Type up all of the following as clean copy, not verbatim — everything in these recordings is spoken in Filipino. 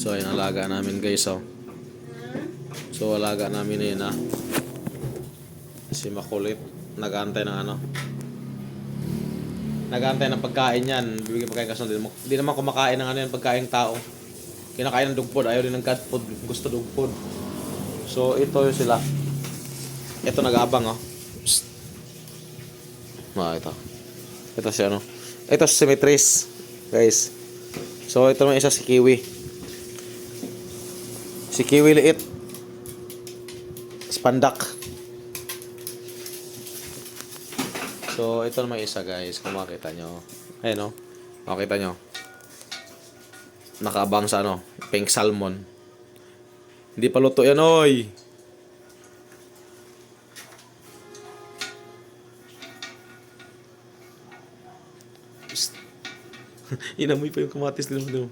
So, ayun, alaga namin guys, oh. So, alaga namin na yun, ha. Si makulit. Nag-aantay ng ano. Nag-aantay ng pagkain yan. Bibigyan pagkain kasi hindi naman kumakain ng ano yan, pagkain tao. Kinakain ng dog food. Ayaw din ng cat food. Gusto dog food. So, ito yung sila. Ito nag-aabang, oh. Psst. Ito. Ito si ano. Ito si Symmetris. Guys. So, ito naman isa si Kiwi. Si Kiwi liit. Spandak. So, ito naman isa guys. Kung makita nyo. Ayan, oh. Makita nyo. Nakaabang sa ano. Pink salmon. Hindi pa luto yan, oy. Inamoy pa yung kamatis nila.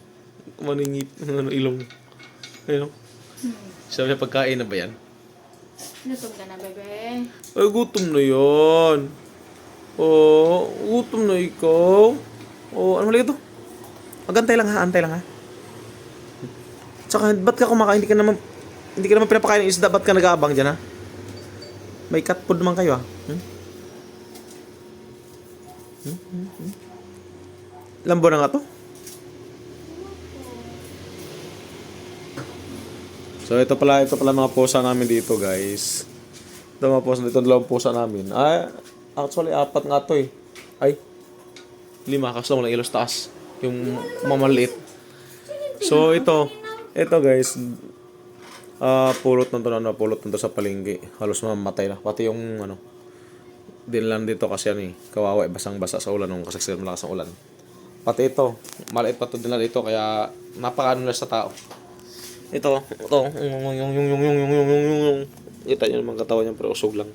Kumaningit. Ano, ilong. Ayun. Sabi niya, pagkain na ba yan? Gutom ka na, bebe. Ay, gutom na yan. Oh, gutom na ikaw. Oh, ano malagi ito? Magantay lang ha, antay lang ha. Tsaka, ba't ka kumakain? Hindi ka naman pinapakain ng isda. Ba't ka nag-aabang dyan ha? May cat food naman kayo ha. Lambo na nga to. So ito pala mga pusa namin dito guys. Ito mga pusa dito, dalawang pusa namin. Actually 4 nga to eh. Ay 5 kasi lang ilos taas. Yung mamaliit. So ito guys. Pulot na to sa palengke. Halos mamatay na. Pati yung ano. Din lang dito kasi ano eh. Kawawa basang-basa sa ulan nung kasaksiyan malakas ang ulan. Pati ito, maliit pa ito din na dito kaya napakaano na sa tao. Ito, kita nyo naman katawan niya pero usog lang.